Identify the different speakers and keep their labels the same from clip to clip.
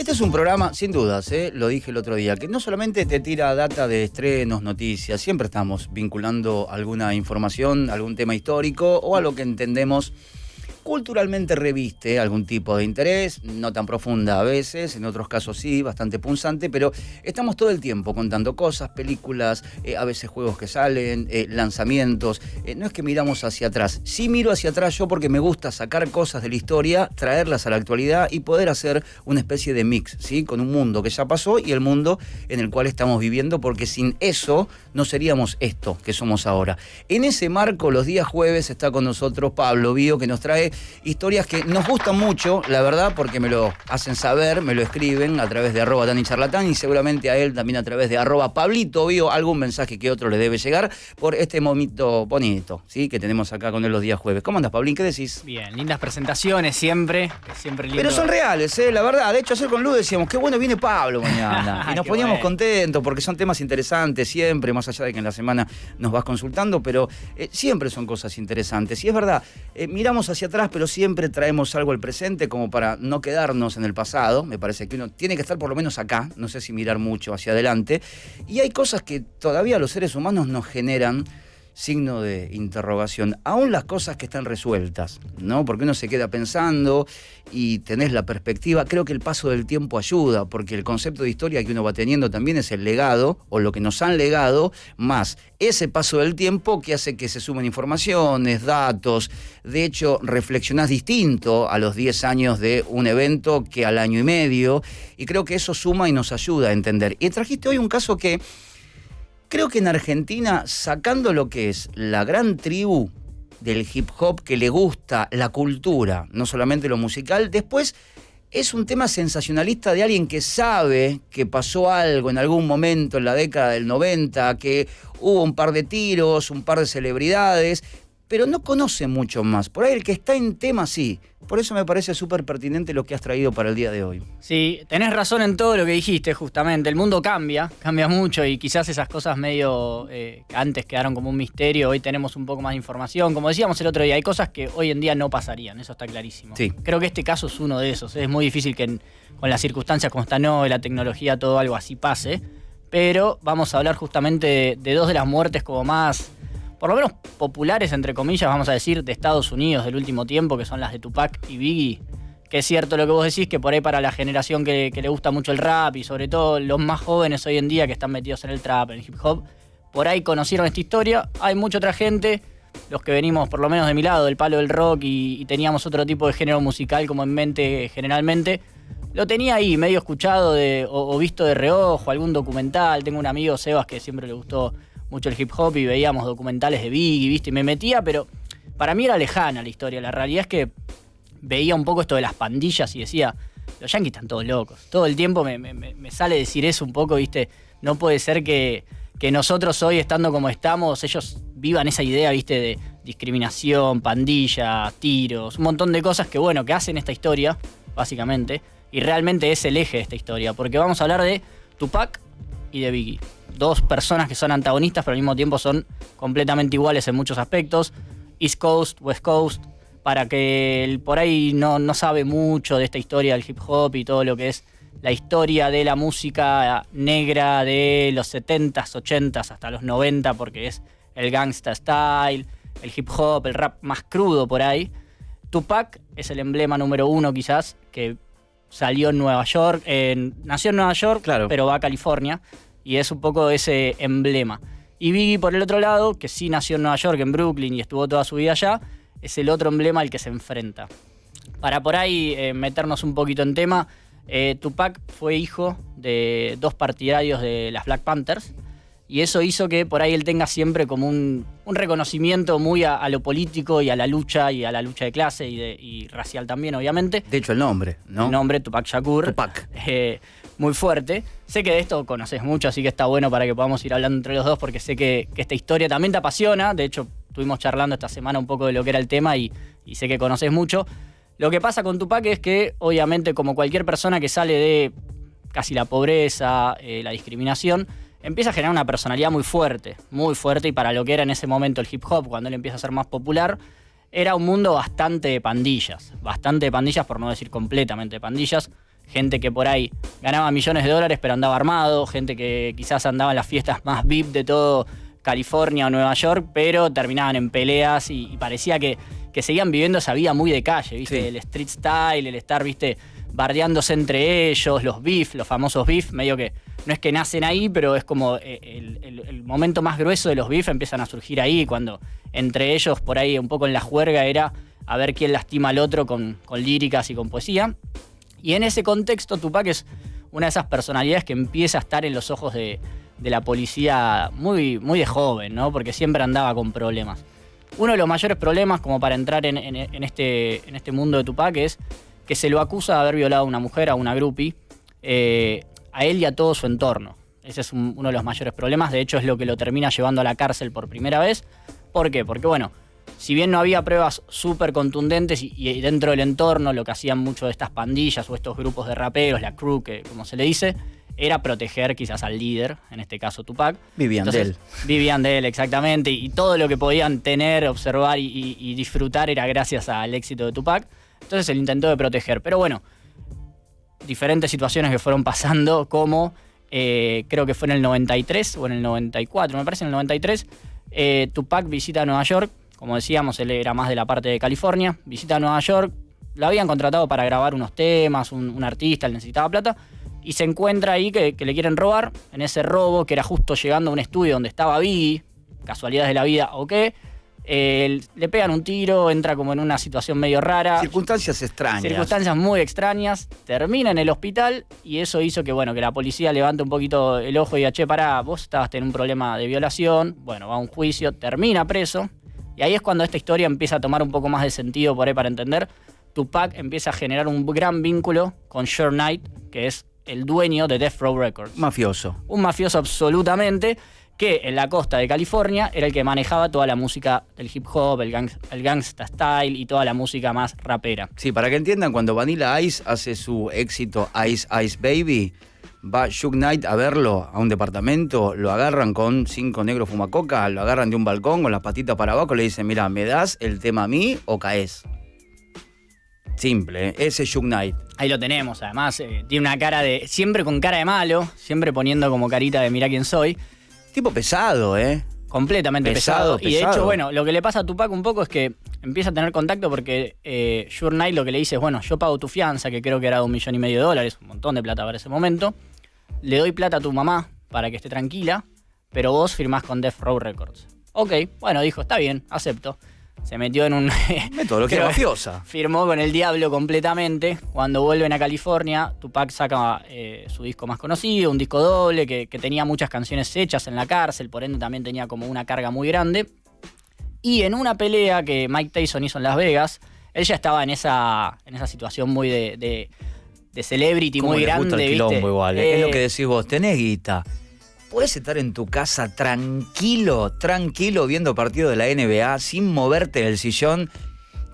Speaker 1: Este es un programa, sin dudas, lo dije el otro día, que no solamente te tira data de estrenos, noticias, siempre estamos vinculando alguna información, algún tema histórico o a lo que entendemos culturalmente reviste algún tipo de interés, no tan profunda a veces, en otros casos sí, bastante punzante, pero estamos todo el tiempo contando cosas, películas, a veces juegos que salen, lanzamientos. No es que miramos hacia atrás, sí miro hacia atrás yo porque me gusta sacar cosas de la historia, traerlas a la actualidad y poder hacer una especie de mix, ¿sí? Con un mundo que ya pasó y el mundo en el cual estamos viviendo, porque sin eso no seríamos esto que somos ahora. En ese marco, los días jueves está con nosotros Pablo Bío, que nos trae historias que nos gustan mucho, la verdad, porque me lo hacen saber, me lo escriben a través de @DaniCharlatán y seguramente a él también a través de @Pablito Bío, algún mensaje que otro le debe llegar por este momento bonito, ¿sí? Que tenemos acá con él los días jueves. ¿Cómo andas, Pablín? ¿Qué decís?
Speaker 2: Bien, lindas presentaciones siempre lindo.
Speaker 1: Pero son reales, la verdad. De hecho, ayer con Lu decíamos, qué bueno viene Pablo mañana. Y nos poníamos contentos porque son temas interesantes siempre, más allá de que en la semana nos vas consultando, pero siempre son cosas interesantes. Y es verdad, miramos hacia atrás, pero siempre traemos algo al presente como para no quedarnos en el pasado. Me parece que uno tiene que estar por lo menos acá, no sé si mirar mucho hacia adelante. Y hay cosas que todavía los seres humanos nos generan signo de interrogación, aún las cosas que están resueltas, ¿no? Porque uno se queda pensando y tenés la perspectiva. Creo que el paso del tiempo ayuda, porque el concepto de historia que uno va teniendo también es el legado, o lo que nos han legado, más ese paso del tiempo que hace que se sumen informaciones, datos. De hecho, reflexionás distinto a los 10 años de un evento que al año y medio, y creo que eso suma y nos ayuda a entender. Y trajiste hoy un caso que creo que en Argentina, sacando lo que es la gran tribu del hip hop que le gusta la cultura, no solamente lo musical, después es un tema sensacionalista de alguien que sabe que pasó algo en algún momento en la década del 90, que hubo un par de tiros, un par de celebridades, pero no conoce mucho más. Por ahí el que está en tema sí. Por eso me parece súper pertinente lo que has traído para el día de hoy.
Speaker 2: Sí, tenés razón en todo lo que dijiste justamente. El mundo cambia mucho y quizás esas cosas medio que antes quedaron como un misterio, hoy tenemos un poco más de información. Como decíamos el otro día, hay cosas que hoy en día no pasarían, eso está clarísimo.
Speaker 1: Sí.
Speaker 2: Creo que este caso es uno de esos. Es muy difícil que con las circunstancias como están hoy, la tecnología, todo algo así pase. Pero vamos a hablar justamente de dos de las muertes como más, por lo menos populares, entre comillas, vamos a decir, de Estados Unidos del último tiempo, que son las de Tupac y Biggie. Que es cierto lo que vos decís, que por ahí para la generación que le gusta mucho el rap y sobre todo los más jóvenes hoy en día que están metidos en el trap, en el hip hop, por ahí conocieron esta historia. Hay mucha otra gente, los que venimos por lo menos de mi lado, del palo del rock y teníamos otro tipo de género musical como en mente generalmente, lo tenía ahí medio escuchado o visto de reojo, algún documental. Tengo un amigo, Sebas, que siempre le gustó mucho el hip hop y veíamos documentales de Biggie, ¿viste? Y me metía, pero para mí era lejana la historia. La realidad es que veía un poco esto de las pandillas y decía, los yanquis están todos locos. Todo el tiempo me sale decir eso un poco, ¿viste? No puede ser que nosotros hoy, estando como estamos, ellos vivan esa idea, ¿viste? De discriminación, pandillas, tiros, un montón de cosas que, bueno, que hacen esta historia, básicamente. Y realmente es el eje de esta historia, porque vamos a hablar de Tupac y de Biggie. Dos personas que son antagonistas, pero al mismo tiempo son completamente iguales en muchos aspectos. East Coast, West Coast, para que por ahí no sabe mucho de esta historia del hip hop y todo lo que es la historia de la música negra de los 70s, 80s hasta los 90, porque es el gangsta style, el hip hop, el rap más crudo por ahí. Tupac es el emblema número uno quizás, que salió en Nueva York, nació en Nueva York, claro, pero va a California. Y es un poco ese emblema. Y Biggie, por el otro lado, que sí nació en Nueva York, en Brooklyn, y estuvo toda su vida allá, es el otro emblema al que se enfrenta. Para por ahí meternos un poquito en tema, Tupac fue hijo de dos partidarios de las Black Panthers, y eso hizo que por ahí él tenga siempre como un reconocimiento muy a lo político y a la lucha de clase y racial también, obviamente.
Speaker 1: De hecho, el nombre, ¿no?
Speaker 2: El nombre, Tupac Shakur.
Speaker 1: Tupac.
Speaker 2: Muy fuerte. Sé que de esto conoces mucho, así que está bueno para que podamos ir hablando entre los dos, porque sé que esta historia también te apasiona. De hecho, estuvimos charlando esta semana un poco de lo que era el tema y sé que conoces mucho. Lo que pasa con Tupac es que, obviamente, como cualquier persona que sale de casi la pobreza, la discriminación, empieza a generar una personalidad muy fuerte, y para lo que era en ese momento el hip hop, cuando él empieza a ser más popular, era un mundo bastante de pandillas, por no decir completamente de pandillas. gente que por ahí ganaba millones de dólares pero andaba armado, gente que quizás andaba en las fiestas más VIP de todo California o Nueva York, pero terminaban en peleas y parecía que seguían viviendo esa vida muy de calle, ¿viste? Sí. El street style, el estar, ¿viste? Bardeándose entre ellos, los beef, los famosos beef, medio que no es que nacen ahí, pero es como el momento más grueso de los beef empiezan a surgir ahí, cuando entre ellos por ahí un poco en la juerga era a ver quién lastima al otro con líricas y con poesía. Y en ese contexto Tupac es una de esas personalidades que empieza a estar en los ojos de la policía muy, muy de joven, ¿no? Porque siempre andaba con problemas. Uno de los mayores problemas, como para entrar en este mundo de Tupac, es que se lo acusa de haber violado a una mujer, a una groupie, a él y a todo su entorno. Ese es uno de los mayores problemas. De hecho, es lo que lo termina llevando a la cárcel por primera vez. ¿Por qué? Porque, bueno, si bien no había pruebas súper contundentes y dentro del entorno lo que hacían mucho de estas pandillas o estos grupos de raperos, la crew, que como se le dice, era proteger quizás al líder, en este caso Tupac.
Speaker 1: Vivían de él.
Speaker 2: Vivían de él, exactamente. Y todo lo que podían tener, observar y disfrutar era gracias al éxito de Tupac. Entonces él intentó de proteger. Pero bueno, diferentes situaciones que fueron pasando, como creo que fue en el 93 o en el 94, me parece en el 93, Tupac visita Nueva York. Como decíamos, él era más de la parte de California. Visita Nueva York, lo habían contratado para grabar unos temas, un artista, él necesitaba plata, y se encuentra ahí que le quieren robar. En ese robo, que era justo llegando a un estudio donde estaba Biggie, casualidades de la vida o qué, le pegan un tiro, entra como en una situación medio rara.
Speaker 1: Circunstancias extrañas.
Speaker 2: Circunstancias muy extrañas. Termina en el hospital y eso hizo que, bueno, que la policía levante un poquito el ojo y diga, che, pará, vos estabas teniendo un problema de violación. Bueno, va a un juicio, termina preso. Y ahí es cuando esta historia empieza a tomar un poco más de sentido por ahí para entender. Tupac empieza a generar un gran vínculo con Suge Knight, que es el dueño de Death Row Records.
Speaker 1: Mafioso.
Speaker 2: Un mafioso absolutamente, que en la costa de California era el que manejaba toda la música del hip hop, el gangsta style y toda la música más rapera.
Speaker 1: Sí, para que entiendan, cuando Vanilla Ice hace su éxito Ice Ice Baby, va Suge Knight a verlo a un departamento, lo agarran con 5 negros fumacoca, lo agarran de un balcón con las patitas para abajo, le dicen, mira, ¿me das el tema a mí o caes? Simple, ¿eh? Ese es Suge Knight.
Speaker 2: Ahí lo tenemos, además, tiene una cara de... Siempre con cara de malo, siempre poniendo como carita de mirá quién soy.
Speaker 1: Tipo pesado, ¿eh?
Speaker 2: Completamente pesado. Y de hecho, bueno, lo que le pasa a Tupac un poco es que empieza a tener contacto porque Suge Knight lo que le dice es, bueno, yo pago tu fianza, que creo que era de $1,5 millones, un montón de plata para ese momento. Le doy plata a tu mamá para que esté tranquila, pero vos firmás con Death Row Records. Ok, bueno, dijo, está bien, acepto. Se metió en un...
Speaker 1: metodología mafiosa.
Speaker 2: Firmó con el diablo completamente. Cuando vuelven a California, Tupac saca su disco más conocido, un disco doble que tenía muchas canciones hechas en la cárcel, por ende también tenía como una carga muy grande. Y en una pelea que Mike Tyson hizo en Las Vegas, él ya estaba en esa situación muy de celebrity, muy grande.
Speaker 1: Gusta el quilombo, igual. Es lo que decís vos, tenés guita. Puedes estar en tu casa tranquilo viendo partido de la NBA sin moverte del sillón.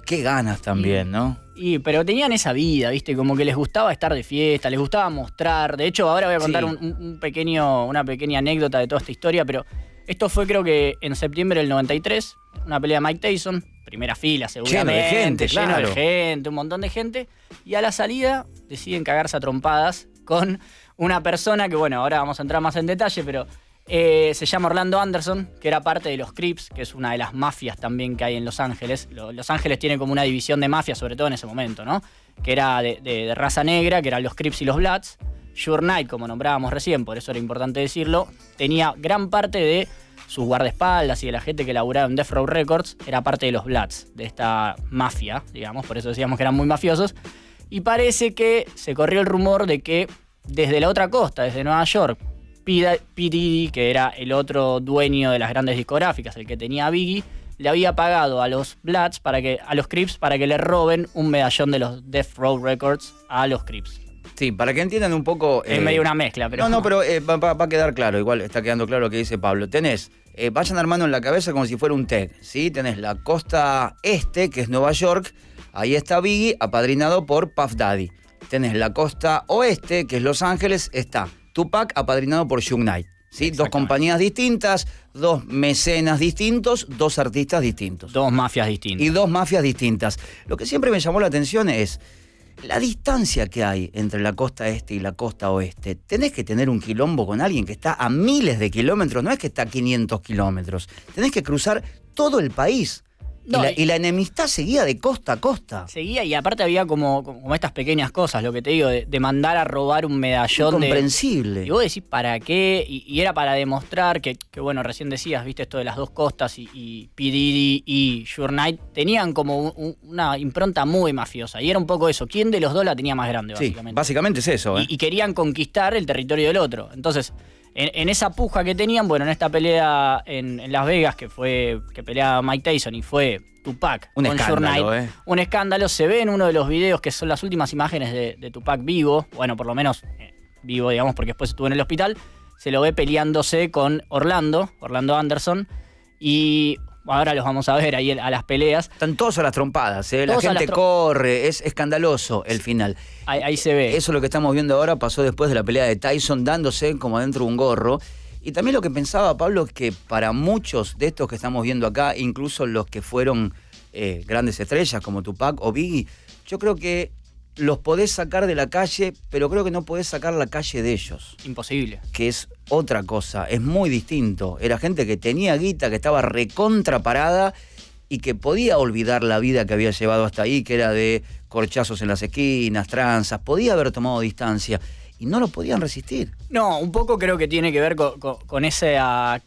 Speaker 1: Qué ganas también, ¿no?
Speaker 2: Pero tenían esa vida, ¿viste? Como que les gustaba estar de fiesta, les gustaba mostrar. De hecho, ahora voy a contar una pequeña anécdota de toda esta historia, pero esto fue creo que en septiembre del 93, una pelea de Mike Tyson, primera fila seguramente. Lleno de gente, un montón de gente. Y a la salida deciden cagarse a trompadas con una persona que, bueno, ahora vamos a entrar más en detalle, pero se llama Orlando Anderson, que era parte de los Crips, que es una de las mafias también que hay en Los Ángeles. Los Ángeles tiene como una división de mafias, sobre todo en ese momento, ¿no? Que era de raza negra, que eran los Crips y los Bloods. Suge Knight, como nombrábamos recién, por eso era importante decirlo, tenía gran parte de sus guardaespaldas y de la gente que laburaba en Death Row Records, era parte de los Bloods, de esta mafia, digamos, por eso decíamos que eran muy mafiosos. Y parece que se corrió el rumor de que desde la otra costa, desde Nueva York, P. Diddy, que era el otro dueño de las grandes discográficas, el que tenía a Biggie, le había pagado a los Bloods, a los Crips, para que le roben un medallón de los Death Row Records a los Crips.
Speaker 1: Sí, para que entiendan un poco...
Speaker 2: Es medio una mezcla, pero...
Speaker 1: No, pero va a quedar claro, igual está quedando claro lo que dice Pablo. Tenés, vayan armando en la cabeza como si fuera un TED, ¿sí? Tenés la costa este, que es Nueva York, ahí está Biggie, apadrinado por Puff Daddy. Tenés la costa oeste, que es Los Ángeles, está Tupac, apadrinado por Suge Knight. ¿Sí? Dos compañías distintas, dos mecenas distintos, dos artistas distintos.
Speaker 2: Dos mafias distintas.
Speaker 1: Y dos mafias distintas. Lo que siempre me llamó la atención es, La distancia que hay entre la costa este y la costa oeste, tenés que tener un quilombo con alguien que está a miles de kilómetros, no es que está a 500 kilómetros, tenés que cruzar todo el país.
Speaker 2: No,
Speaker 1: y la enemistad seguía de costa a costa.
Speaker 2: Seguía, y aparte había como estas pequeñas cosas, lo que te digo, de mandar a robar un medallón.
Speaker 1: Incomprensible.
Speaker 2: Y vos decís, ¿para qué? Y era para demostrar que, bueno, recién decías, viste, esto de las dos costas y P. Diddy y Suge Knight tenían como una impronta muy mafiosa. Y era un poco eso, ¿quién de los dos la tenía más grande, básicamente?
Speaker 1: Sí, básicamente es eso.
Speaker 2: Y querían conquistar el territorio del otro. Entonces, en esa puja que tenían, bueno, en esta pelea en Las Vegas, que peleaba Mike Tyson y fue Tupac
Speaker 1: un
Speaker 2: con Suge
Speaker 1: escándalo,
Speaker 2: Knight, un escándalo. Se ve en uno de los videos que son las últimas imágenes de Tupac vivo, bueno, por lo menos vivo, digamos, porque después estuvo en el hospital. Se lo ve peleándose con Orlando Anderson, y ahora los vamos a ver ahí a las peleas.
Speaker 1: Están todos a las trompadas, ¿eh? La gente corre, es escandaloso el final.
Speaker 2: Ahí se ve.
Speaker 1: Eso es lo que estamos viendo ahora, pasó después de la pelea de Tyson, dándose como adentro de un gorro. Y también lo que pensaba, Pablo, es que para muchos de estos que estamos viendo acá, incluso los que fueron grandes estrellas como Tupac o Biggie, yo creo que los podés sacar de la calle, pero creo que no podés sacar la calle de ellos.
Speaker 2: Imposible.
Speaker 1: Que es otra cosa, es muy distinto. Era gente que tenía guita, que estaba recontra parada y que podía olvidar la vida que había llevado hasta ahí, que era de corchazos en las esquinas, tranzas, podía haber tomado distancia y no lo podían resistir.
Speaker 2: No, un poco creo que tiene que ver con esa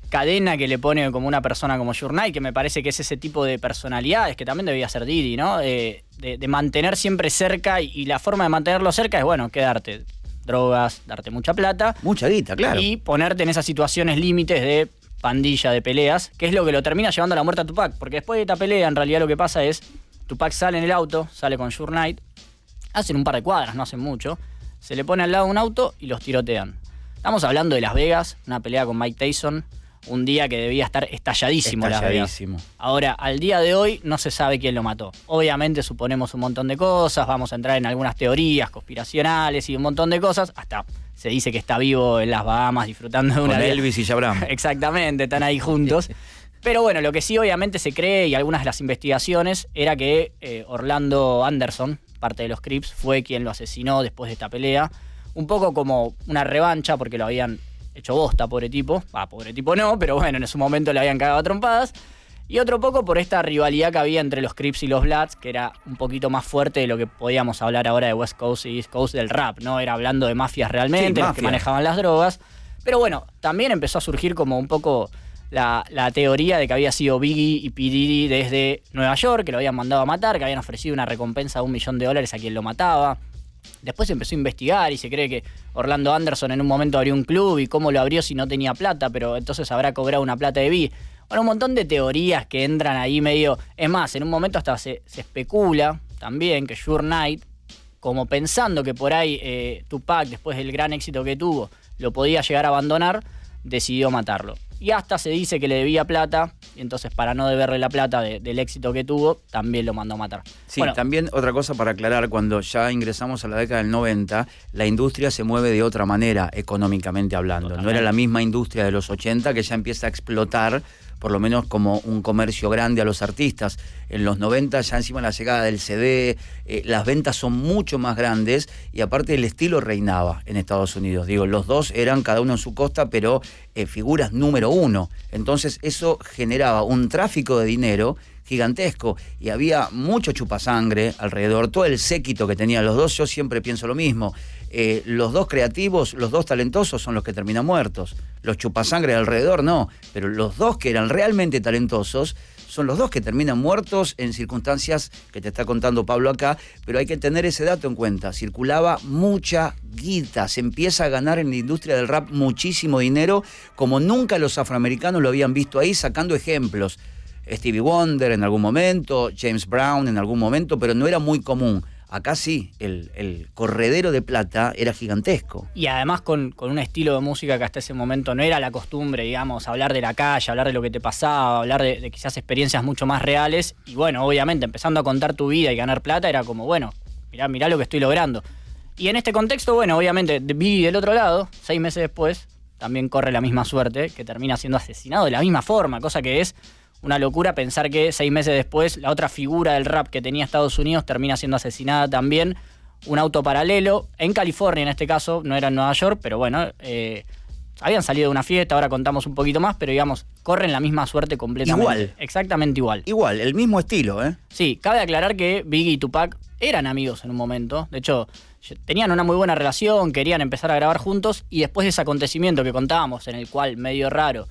Speaker 2: cadena que le pone como una persona como Suge Knight, que me parece que es ese tipo de personalidades que también debía ser Diddy, ¿no? De mantener siempre cerca, y la forma de mantenerlo cerca es, bueno, quedarte drogas, darte mucha plata.
Speaker 1: Mucha guita, claro.
Speaker 2: Y ponerte en esas situaciones límites de pandilla, de peleas, que es lo que lo termina llevando a la muerte a Tupac. Porque después de esta pelea, en realidad lo que pasa es, Tupac sale en el auto, sale con Suge Knight, hacen un par de cuadras, no hacen mucho, se le pone al lado un auto y los tirotean. Estamos hablando de Las Vegas, una pelea con Mike Tyson, un día que debía estar estalladísimo Las Vegas. Ahora, al día de hoy no se sabe quién lo mató. Obviamente suponemos un montón de cosas, vamos a entrar en algunas teorías conspiracionales y un montón de cosas, hasta se dice que está vivo en las Bahamas disfrutando de una
Speaker 1: con
Speaker 2: vida.
Speaker 1: Elvis y Jabram.
Speaker 2: Exactamente, están ahí juntos. Pero bueno, lo que sí obviamente se cree, y algunas de las investigaciones, era que Orlando Anderson, parte de los Crips, fue quien lo asesinó después de esta pelea. Un poco como una revancha, porque lo habían hecho bosta, pobre tipo. Pobre tipo no, pero bueno, en su momento le habían cagado a trompadas. Y otro poco por esta rivalidad que había entre los Crips y los Bloods, que era un poquito más fuerte de lo que podíamos hablar ahora de West Coast y East Coast del rap, ¿no? Era hablando de mafias realmente, sí, los que manejaban las drogas. Pero bueno, también empezó a surgir como un poco la teoría de que había sido Biggie y P. Diddy desde Nueva York, que lo habían mandado a matar, que habían ofrecido una recompensa de $1 millón a quien lo mataba. Después se empezó a investigar y se cree que Orlando Anderson en un momento abrió un club, y cómo lo abrió si no tenía plata, pero entonces habrá cobrado una plata de Biggie. Bueno, un montón de teorías que entran ahí medio. Es más, en un momento hasta se especula también que Suge Knight, como pensando que por ahí Tupac, después del gran éxito que tuvo, lo podía llegar a abandonar, decidió matarlo. Y hasta se dice que le debía plata, y entonces para no deberle la plata del éxito que tuvo, también lo mandó a matar.
Speaker 1: Sí,
Speaker 2: bueno,
Speaker 1: también otra cosa para aclarar, cuando ya ingresamos a la década del 90, la industria se mueve de otra manera, económicamente hablando. Totalmente. No era la misma industria de los 80, que ya empieza a explotar, por lo menos como un comercio grande a los artistas. En los 90 ya encima la llegada del CD, las ventas son mucho más grandes, y aparte el estilo reinaba en Estados Unidos. Digo, los dos eran cada uno en su costa, pero figuras número uno. Entonces eso generaba un tráfico de dinero gigantesco, y había mucho chupasangre alrededor, todo el séquito que tenían los dos. Yo siempre pienso lo mismo, los dos creativos, los dos talentosos son los que terminan muertos, los chupasangre alrededor no, pero los dos que eran realmente talentosos son los dos que terminan muertos en circunstancias que te está contando Pablo acá. Pero hay que tener ese dato en cuenta, circulaba mucha guita, se empieza a ganar en la industria del rap muchísimo dinero, como nunca los afroamericanos lo habían visto ahí, sacando ejemplos. Stevie Wonder en algún momento, James Brown en algún momento, pero no era muy común. Acá sí, el corredero de plata era gigantesco.
Speaker 2: Y además con un estilo de música que hasta ese momento no era la costumbre, digamos, hablar de la calle, hablar de lo que te pasaba, hablar de quizás experiencias mucho más reales. Y bueno, obviamente, empezando a contar tu vida y ganar plata, era como, bueno, mirá lo que estoy logrando. Y en este contexto, bueno, obviamente, Biggie del otro lado, 6 meses después, también corre la misma suerte, que termina siendo asesinado de la misma forma, cosa que es una locura pensar que 6 meses después la otra figura del rap que tenía Estados Unidos termina siendo asesinada también. Un auto paralelo, en California en este caso, no era en Nueva York, pero bueno, habían salido de una fiesta, ahora contamos un poquito más, pero digamos, corren la misma suerte completamente.
Speaker 1: Igual.
Speaker 2: Exactamente igual.
Speaker 1: Igual, el mismo estilo, ¿eh?
Speaker 2: Sí, cabe aclarar que Biggie y Tupac eran amigos en un momento. De hecho, tenían una muy buena relación, querían empezar a grabar juntos, y después de ese acontecimiento que contábamos, en el cual, medio raro,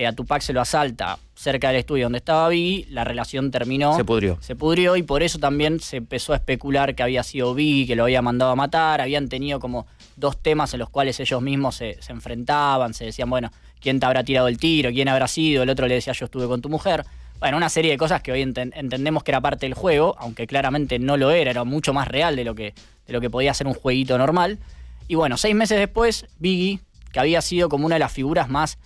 Speaker 2: a Tupac se lo asalta cerca del estudio donde estaba Biggie, la relación terminó.
Speaker 1: Se pudrió.
Speaker 2: Se pudrió, y por eso también se empezó a especular que había sido Biggie, que lo había mandado a matar. Habían tenido como 2 temas en los cuales ellos mismos se enfrentaban, se decían, bueno, ¿quién te habrá tirado el tiro? ¿Quién habrá sido? El otro le decía, yo estuve con tu mujer. Bueno, una serie de cosas que hoy entendemos que era parte del juego, aunque claramente no lo era mucho más real de lo que podía ser un jueguito normal. Y bueno, 6 meses después, Biggie, que había sido como una de las figuras más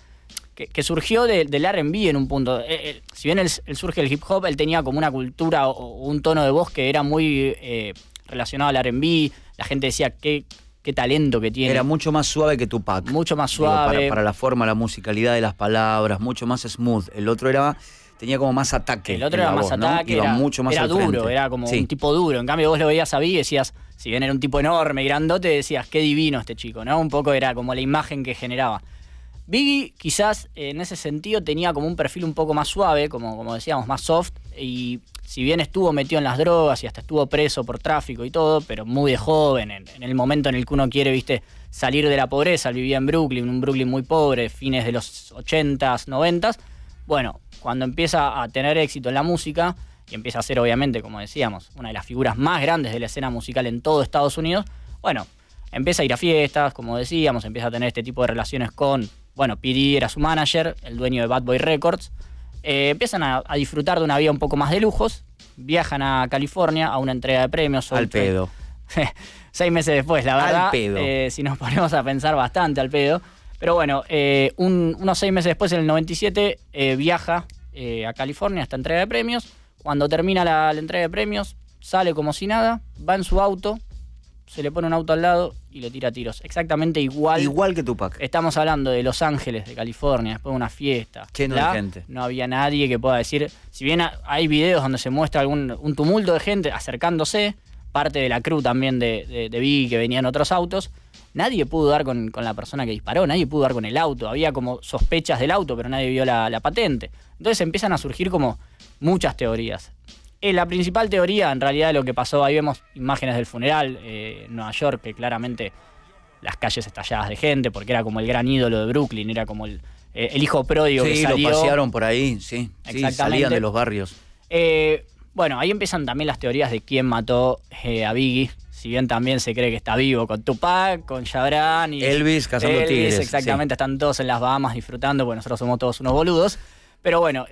Speaker 2: que surgió del R&B en un punto. Si bien él surge del hip hop, él tenía como una cultura o un tono de voz que era muy relacionado al R&B. La gente decía, qué talento que tiene.
Speaker 1: Era mucho más suave que Tupac.
Speaker 2: Mucho más suave.
Speaker 1: Digo, para la forma, la musicalidad de las palabras, mucho más smooth. El otro tenía como más ataque.
Speaker 2: El otro era más ataque,
Speaker 1: ¿no? Iba mucho más
Speaker 2: era
Speaker 1: al
Speaker 2: duro,
Speaker 1: frente.
Speaker 2: era como un tipo duro. En cambio, vos lo veías a Biggie y decías, si bien era un tipo enorme y grandote, decías, qué divino este chico, ¿no? Un poco era como la imagen que generaba. Biggie quizás en ese sentido tenía como un perfil un poco más suave, como decíamos, más soft, y si bien estuvo metido en las drogas y hasta estuvo preso por tráfico y todo, pero muy de joven, en el momento en el que uno quiere, viste, salir de la pobreza. Él vivía en Brooklyn, un Brooklyn muy pobre, fines de los 80s, 90s. Bueno, cuando empieza a tener éxito en la música y empieza a ser, obviamente, como decíamos, una de las figuras más grandes de la escena musical en todo Estados Unidos, bueno, empieza a ir a fiestas, como decíamos, empieza a tener este tipo de relaciones con, bueno, P. Diddy era su manager, el dueño de Bad Boy Records. Empiezan a disfrutar de una vida un poco más de lujos, viajan a California a una entrega de premios.
Speaker 1: Al pedo.
Speaker 2: 6 meses después, la verdad.
Speaker 1: Al pedo.
Speaker 2: Si nos ponemos a pensar, bastante al pedo. Pero bueno, unos 6 meses después, en el 97, viaja a California a esta entrega de premios. Cuando termina la entrega de premios, sale como si nada, va en su auto, se le pone un auto al lado y le tira tiros. Exactamente igual.
Speaker 1: Igual que Tupac.
Speaker 2: Estamos hablando de Los Ángeles, de California, después de una fiesta.
Speaker 1: Lleno de gente.
Speaker 2: No había nadie que pueda decir, si bien hay videos donde se muestra un tumulto de gente acercándose, parte de la crew también de Biggie que venían otros autos, nadie pudo dar con la persona que disparó, nadie pudo dar con el auto. Había como sospechas del auto, pero nadie vio la patente. Entonces empiezan a surgir como muchas teorías. La principal teoría, en realidad, de lo que pasó, ahí vemos imágenes del funeral en Nueva York, que claramente las calles estalladas de gente, porque era como el gran ídolo de Brooklyn, era como el hijo pródigo que salió.
Speaker 1: Sí, lo pasearon por ahí, sí. Sí, salían de los barrios.
Speaker 2: Bueno, ahí empiezan también las teorías de quién mató a Biggie. Si bien también se cree que está vivo con Tupac, con Jabran y
Speaker 1: Elvis cazando tigres.
Speaker 2: Exactamente, sí. Están todos en las Bahamas disfrutando, porque nosotros somos todos unos boludos. Pero bueno,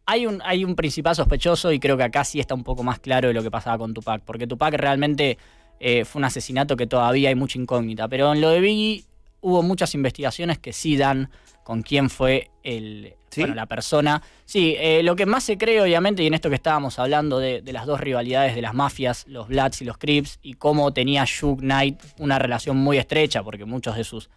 Speaker 2: hay un principal sospechoso, y creo que acá sí está un poco más claro de lo que pasaba con Tupac, porque Tupac realmente fue un asesinato que todavía hay mucha incógnita. Pero en lo de Biggie hubo muchas investigaciones que sí dan con quién fue
Speaker 1: ¿Sí?
Speaker 2: la persona. Sí, lo que más se cree, obviamente, y en esto que estábamos hablando de las 2 rivalidades de las mafias, los Bloods y los Crips, y cómo tenía Suge Knight una relación muy estrecha, porque muchos de sus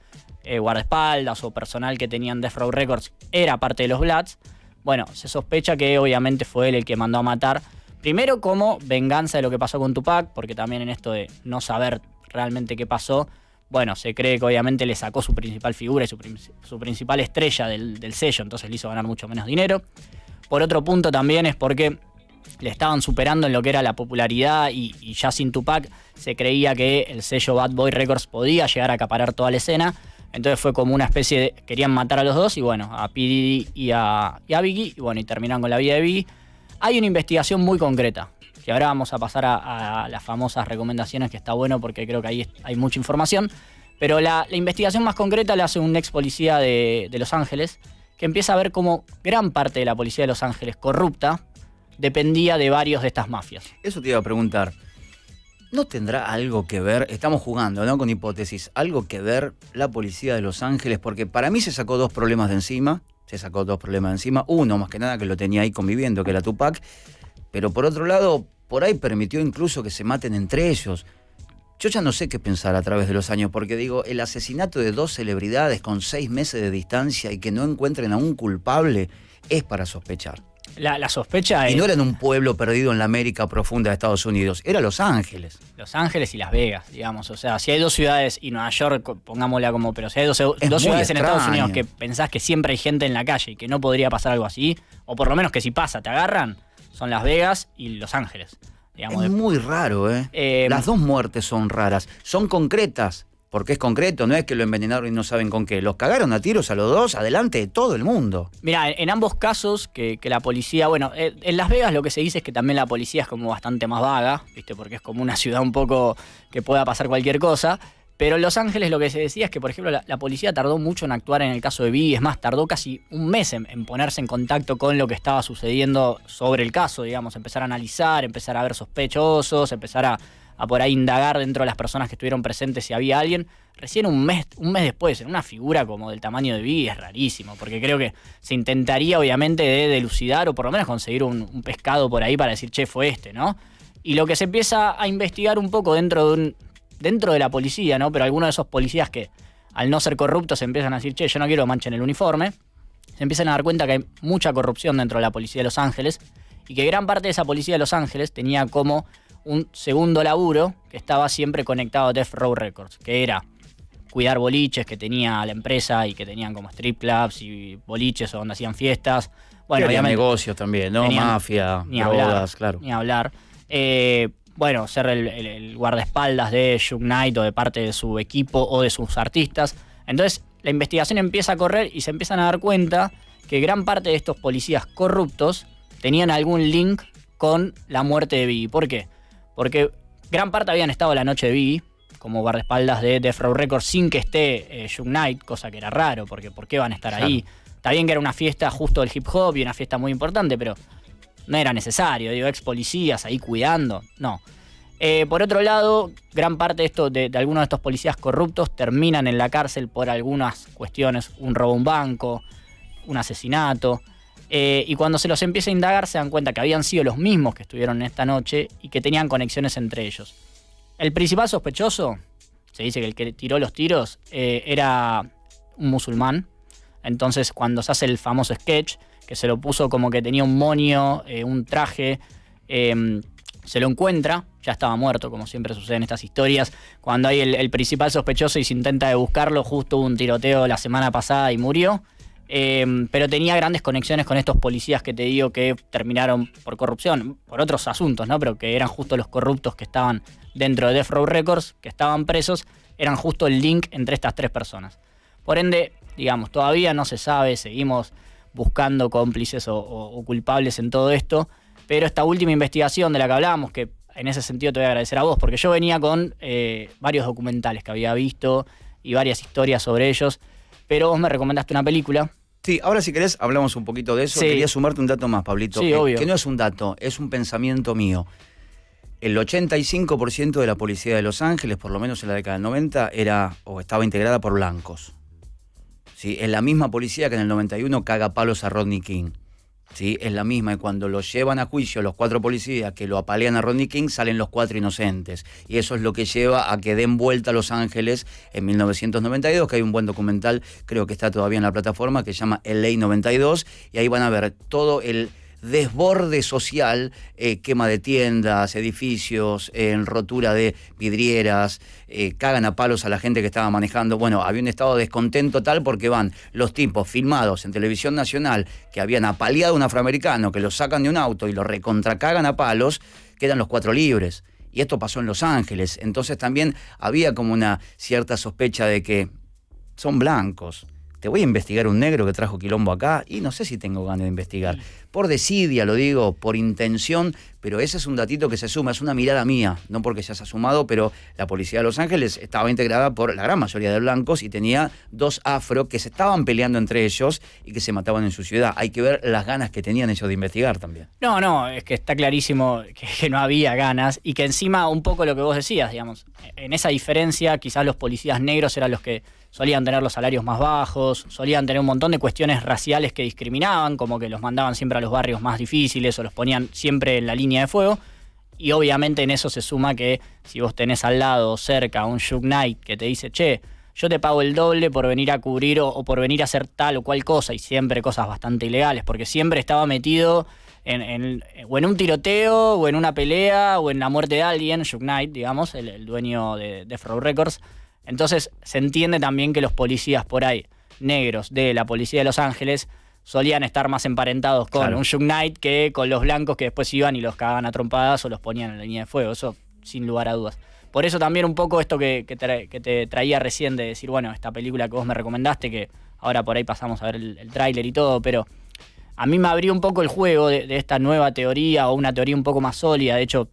Speaker 2: guardaespaldas o personal que tenían Death Row Records era parte de los Bloods. Bueno, se sospecha que obviamente fue él el que mandó a matar, primero como venganza de lo que pasó con Tupac, porque también en esto de no saber realmente qué pasó, bueno, se cree que obviamente le sacó su principal figura y su principal estrella del sello, entonces le hizo ganar mucho menos dinero. Por otro punto también es porque le estaban superando en lo que era la popularidad, y ya sin Tupac se creía que el sello Bad Boy Records podía llegar a acaparar toda la escena. Entonces fue como una especie de... Querían matar a los dos, y bueno, a P. Diddy y a Biggie, y bueno, y terminaron con la vida de Biggie. Hay una investigación muy concreta, que ahora vamos a pasar a las famosas recomendaciones, que está bueno porque creo que ahí hay mucha información. Pero la investigación más concreta la hace un ex policía de Los Ángeles, que empieza a ver cómo gran parte de la policía de Los Ángeles, corrupta, dependía de varios de estas mafias.
Speaker 1: Eso te iba a preguntar. ¿No tendrá algo que ver, estamos jugando, ¿no?, con hipótesis, algo que ver la policía de Los Ángeles? Porque para mí se sacó 2 problemas de encima, uno más que nada que lo tenía ahí conviviendo, que era Tupac, pero por otro lado, por ahí permitió incluso que se maten entre ellos. Yo ya no sé qué pensar a través de los años, porque digo, el asesinato de 2 celebridades con 6 meses de distancia y que no encuentren a un culpable es para sospechar.
Speaker 2: La sospecha
Speaker 1: Y
Speaker 2: es
Speaker 1: no era en un pueblo perdido en la América profunda de Estados Unidos, era Los Ángeles.
Speaker 2: Los Ángeles y Las Vegas, digamos. O sea, si hay dos ciudades, y Nueva York, pongámosla como, pero si hay dos ciudades en Estados Unidos que pensás que siempre hay gente en la calle y que no podría pasar algo así, o por lo menos que si pasa, te agarran, son Las Vegas y Los Ángeles. Digamos.
Speaker 1: Es muy raro, ¿eh? Las dos muertes son raras, son concretas, porque es concreto, no es que lo envenenaron y no saben con qué. Los cagaron a tiros a los dos, adelante de todo el mundo.
Speaker 2: Mirá, en ambos casos que la policía, bueno, en Las Vegas lo que se dice es que también la policía es como bastante más vaga, ¿viste? Porque es como una ciudad un poco que pueda pasar cualquier cosa. Pero en Los Ángeles lo que se decía es que, por ejemplo, la policía tardó mucho en actuar en el caso de Biggie. Es más, tardó casi un mes en ponerse en contacto con lo que estaba sucediendo sobre el caso, digamos. Empezar a analizar, empezar a ver sospechosos, empezar a por ahí indagar dentro de las personas que estuvieron presentes si había alguien. Recién un mes después, en una figura como del tamaño de Biggie, es rarísimo. Porque creo que se intentaría, obviamente, de delucidar o por lo menos conseguir un pescado por ahí para decir, che, fue este, ¿no? Y lo que se empieza a investigar un poco dentro de la policía, ¿no? Pero algunos de esos policías que, al no ser corruptos, empiezan a decir, che, yo no quiero que manchen el uniforme, se empiezan a dar cuenta que hay mucha corrupción dentro de la policía de Los Ángeles y que gran parte de esa policía de Los Ángeles tenía como un segundo laburo que estaba siempre conectado a Death Row Records, que era cuidar boliches que tenía la empresa y que tenían como strip clubs y boliches donde hacían fiestas. Bueno,
Speaker 1: obviamente negocios también, ¿no? Mafia, drogas, claro.
Speaker 2: Ni hablar. Bueno, ser el guardaespaldas de Suge Knight o de parte de su equipo o de sus artistas. Entonces, la investigación empieza a correr y se empiezan a dar cuenta que gran parte de estos policías corruptos tenían algún link con la muerte de Biggie. ¿Por qué? Porque gran parte habían estado la noche de Biggie como guardaespaldas de Death Row Records sin que esté Suge Knight, cosa que era raro, porque ¿por qué van a estar ahí? Está bien que era una fiesta justo del hip hop y una fiesta muy importante, pero no era necesario, digo, ex policías ahí cuidando, no. Por otro lado, gran parte de algunos de estos policías corruptos terminan en la cárcel por algunas cuestiones, un robo a un banco, un asesinato, y cuando se los empieza a indagar se dan cuenta que habían sido los mismos que estuvieron en esta noche y que tenían conexiones entre ellos. El principal sospechoso, se dice que el que tiró los tiros, era un musulmán. Entonces, cuando se hace el famoso sketch, que se lo puso como que tenía un moño, un traje, se lo encuentra, ya estaba muerto, como siempre sucede en estas historias. Cuando hay el principal sospechoso y se intenta de buscarlo, justo hubo un tiroteo la semana pasada y murió. Pero tenía grandes conexiones con estos policías que te digo que terminaron por corrupción, por otros asuntos, ¿no? Pero que eran justo los corruptos que estaban dentro de Death Row Records, que estaban presos, eran justo el link entre estas tres personas. Por ende, digamos, todavía no se sabe, seguimos buscando cómplices o culpables en todo esto, pero esta última investigación de la que hablábamos, que en ese sentido te voy a agradecer a vos, porque yo venía con varios documentales que había visto y varias historias sobre ellos, pero vos me recomendaste una película.
Speaker 1: Sí, ahora si querés hablamos un poquito de eso. Sí. Quería sumarte un dato más, Pablito.
Speaker 2: Sí, obvio.
Speaker 1: Que no es un dato, es un pensamiento mío. El 85% de la policía de Los Ángeles, por lo menos en la década del 90, era o estaba integrada por blancos. ¿Sí? Es la misma policía que en el 91 caga palos a Rodney King. ¿Sí? Es la misma, y cuando lo llevan a juicio los 4 policías que lo apalean a Rodney King, salen los 4 inocentes. Y eso es lo que lleva a que den vuelta a Los Ángeles en 1992, que hay un buen documental, creo que está todavía en la plataforma, que se llama LA 92, y ahí van a ver todo el desborde social, quema de tiendas, edificios, rotura de vidrieras, cagan a palos a la gente que estaba manejando. Bueno, había un estado de descontento tal porque van los tipos filmados en televisión nacional que habían apaleado a un afroamericano, que lo sacan de un auto y lo recontracagan a palos, quedan los 4 libres. Y esto pasó en Los Ángeles. Entonces también había como una cierta sospecha de que son blancos. Te voy a investigar un negro que trajo quilombo acá y no sé si tengo ganas de investigar. Por desidia, lo digo, por intención, pero ese es un datito que se suma, es una mirada mía, no porque se haya sumado, pero la policía de Los Ángeles estaba integrada por la gran mayoría de blancos y tenía 2 afro que se estaban peleando entre ellos y que se mataban en su ciudad. Hay que ver las ganas que tenían ellos de investigar también.
Speaker 2: No, es que está clarísimo que no había ganas y que encima un poco lo que vos decías, digamos, en esa diferencia quizás los policías negros eran los que solían tener los salarios más bajos, solían tener un montón de cuestiones raciales que discriminaban, como que los mandaban siempre a los barrios más difíciles o los ponían siempre en la línea de fuego. Y obviamente en eso se suma que si vos tenés al lado cerca a un Suge Knight que te dice, che, yo te pago el doble por venir a cubrir o por venir a hacer tal o cual cosa, y siempre cosas bastante ilegales, porque siempre estaba metido o en un tiroteo, o en una pelea, o en la muerte de alguien, Suge Knight, digamos, el dueño de Death Row Records. Entonces se entiende también que los policías por ahí, negros de la policía de Los Ángeles, solían estar más emparentados con un Suge Knight que con los blancos que después iban y los cagaban a trompadas o los ponían en la línea de fuego. Eso sin lugar a dudas. Por eso también un poco esto que te traía recién de decir, bueno, esta película que vos me recomendaste, que ahora por ahí pasamos a ver el tráiler y todo, pero a mí me abrió un poco el juego de esta nueva teoría, o una teoría un poco más sólida. De hecho,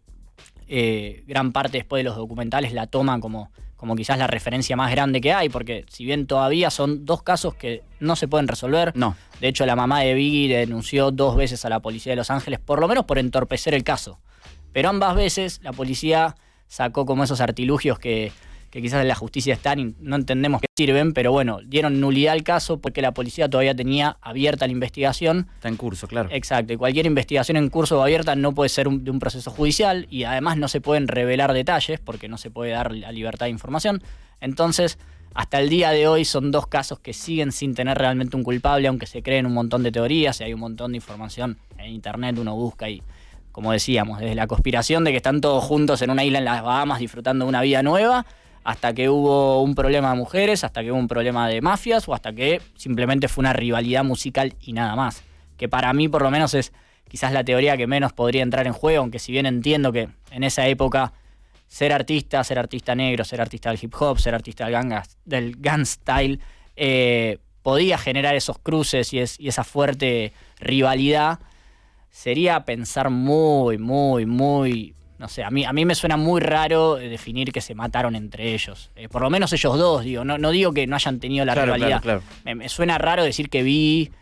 Speaker 2: gran parte después de los documentales la toman como quizás la referencia más grande que hay, porque si bien todavía son 2 casos que no se pueden resolver,
Speaker 1: no.
Speaker 2: De hecho la mamá de Biggie denunció 2 veces a la policía de Los Ángeles, por lo menos por entorpecer el caso. Pero ambas veces la policía sacó como esos artilugios que quizás en la justicia están y no entendemos qué sirven, pero bueno, dieron nulidad al caso porque la policía todavía tenía abierta la investigación.
Speaker 1: Está en curso, claro.
Speaker 2: Exacto, y cualquier investigación en curso o abierta no puede ser de un proceso judicial, y además no se pueden revelar detalles porque no se puede dar la libertad de información. Entonces, hasta el día de hoy son 2 casos que siguen sin tener realmente un culpable, aunque se creen un montón de teorías y hay un montón de información en internet, uno busca y, como decíamos, desde la conspiración de que están todos juntos en una isla en las Bahamas disfrutando de una vida nueva, hasta que hubo un problema de mujeres, hasta que hubo un problema de mafias, o hasta que simplemente fue una rivalidad musical y nada más. Que para mí, por lo menos, es quizás la teoría que menos podría entrar en juego, aunque si bien entiendo que en esa época ser artista negro, ser artista del hip hop, ser artista del gang style, podía generar esos cruces y esa fuerte rivalidad, sería pensar muy, no sé, a mí me suena muy raro definir que se mataron entre ellos. Por lo menos ellos 2, digo. No digo que no hayan tenido la rivalidad.
Speaker 1: Claro.
Speaker 2: Me suena raro decir que Biggie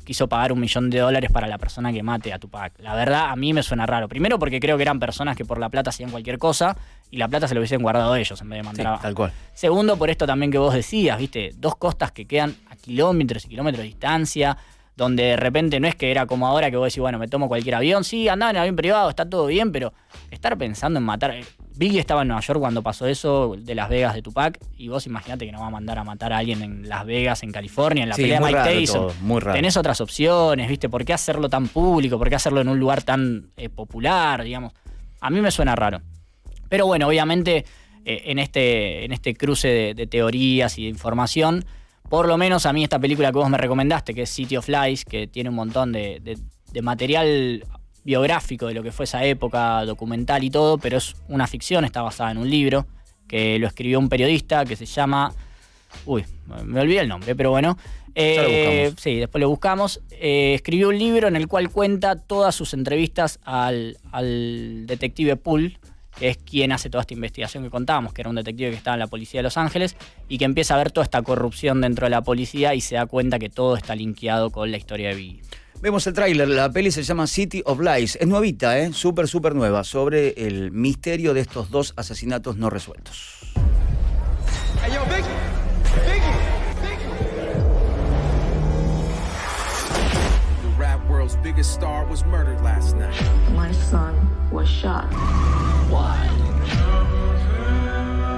Speaker 2: quiso pagar $1 millón para la persona que mate a Tupac. La verdad, a mí me suena raro. Primero porque creo que eran personas que por la plata hacían cualquier cosa y la plata se lo hubiesen guardado ellos en vez de mandar abajo.
Speaker 1: Tal cual.
Speaker 2: Segundo, por esto también que vos decías, ¿viste? 2 costas que quedan a kilómetros y kilómetros de distancia, donde de repente no es que era como ahora que vos decís, bueno, me tomo cualquier avión. Sí, andaba en avión privado, está todo bien, pero estar pensando en matar... Biggie estaba en Nueva York cuando pasó eso de Las Vegas de Tupac, y vos imaginate que no va a mandar a matar a alguien en Las Vegas, en California, en la pelea de Mike Tyson.
Speaker 1: Todo, muy raro.
Speaker 2: Tenés otras opciones, ¿viste? ¿Por qué hacerlo tan público? ¿Por qué hacerlo en un lugar tan popular, digamos? A mí me suena raro. Pero bueno, obviamente en este cruce de teorías y de información, por lo menos a mí esta película que vos me recomendaste, que es City of Lies, que tiene un montón de material biográfico de lo que fue esa época, documental y todo, pero es una ficción, está basada en un libro que lo escribió un periodista que se llama... Uy, me olvidé el nombre, pero bueno.
Speaker 1: Ya lo buscamos.
Speaker 2: Sí, después lo buscamos. Escribió un libro en el cual cuenta todas sus entrevistas al detective Poole, que es quien hace toda esta investigación que contábamos, que era un detective que estaba en la policía de Los Ángeles y que empieza a ver toda esta corrupción dentro de la policía y se da cuenta que todo está linkeado con la historia de Biggie.
Speaker 1: Vemos el tráiler, la peli se llama City of Lies. Es nuevita, súper nueva, sobre el misterio de estos 2 asesinatos no resueltos.
Speaker 3: Hey, yo, Biggie! The rap world's biggest star was murdered last night.
Speaker 4: My son was shot. Why?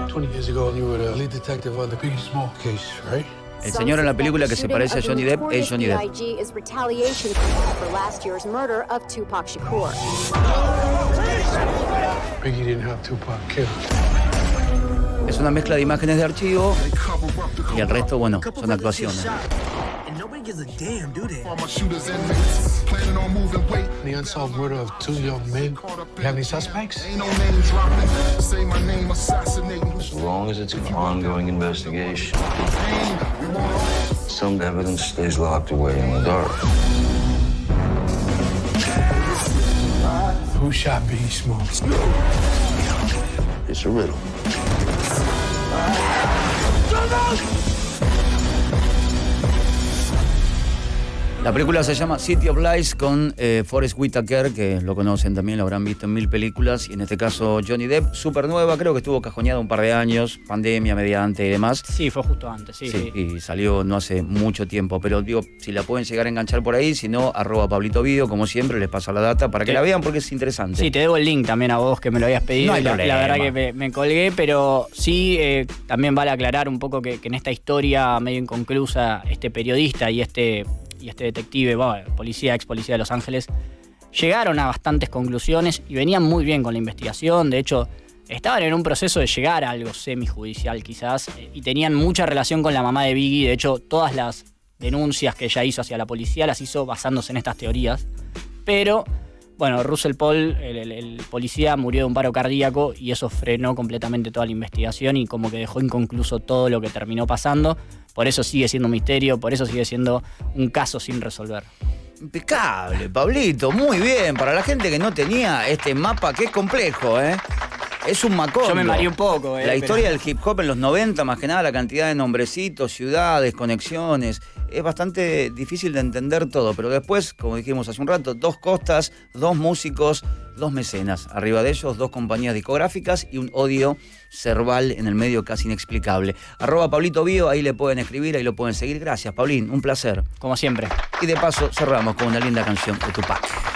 Speaker 5: 20 years ago, you were the lead detective on the Biggie Small case, right?
Speaker 1: El señor en la película que se parece a Johnny Depp es Johnny Depp.
Speaker 6: is retaliation for last year's murder of Tupac Shakur.
Speaker 5: Biggie didn't have Tupac killed.
Speaker 1: Es una mezcla de imágenes de archivo y el resto, bueno, son actuaciones.
Speaker 7: And nobody gives a damn, do they?
Speaker 5: The unsolved murder of 2 young men. You have any suspects?
Speaker 8: As long as it's an ongoing investigation, some evidence stays locked away in the dark.
Speaker 5: Who shot Biggie Smalls?
Speaker 8: It's a riddle.
Speaker 1: La película se llama City of Lies con Forest Whitaker, que lo conocen también, lo habrán visto en 1000 películas, y en este caso Johnny Depp, súper nueva, creo que estuvo cajoneada un par de años, pandemia mediante y demás.
Speaker 2: Sí, fue justo antes, sí.
Speaker 1: Y salió no hace mucho tiempo, pero digo, si la pueden llegar a enganchar por ahí, si no, @Pablito Video, como siempre, les paso la data para que la vean porque es interesante.
Speaker 2: Sí, te debo el link también a vos que me lo habías pedido.
Speaker 1: No hay
Speaker 2: la
Speaker 1: problema.
Speaker 2: verdad que me colgué, pero sí, también vale aclarar un poco que en esta historia medio inconclusa, este periodista y este detective, ex policía de Los Ángeles, llegaron a bastantes conclusiones y venían muy bien con la investigación. De hecho, estaban en un proceso de llegar a algo semijudicial quizás, y tenían mucha relación con la mamá de Biggie. De hecho, todas las denuncias que ella hizo hacia la policía las hizo basándose en estas teorías. Pero, bueno, Russell Paul, el policía, murió de un paro cardíaco y eso frenó completamente toda la investigación y como que dejó inconcluso todo lo que terminó pasando. Por eso sigue siendo un misterio, por eso sigue siendo un caso sin resolver.
Speaker 1: Impecable, Pablito, muy bien. Para la gente que no tenía este mapa, que es complejo, ¿eh? Es un macondo.
Speaker 2: Yo me mareé un poco,
Speaker 1: La historia del hip hop en los 90, más que nada, la cantidad de nombrecitos, ciudades, conexiones. Es bastante difícil de entender todo, pero después, como dijimos hace un rato, 2 costas, 2 músicos, 2 mecenas. Arriba de ellos, 2 compañías discográficas y un odio cerval en el medio casi inexplicable. @Pablito Bio, ahí le pueden escribir, ahí lo pueden seguir. Gracias, Paulín, un placer.
Speaker 2: Como siempre.
Speaker 1: Y de paso cerramos con una linda canción de Tupac.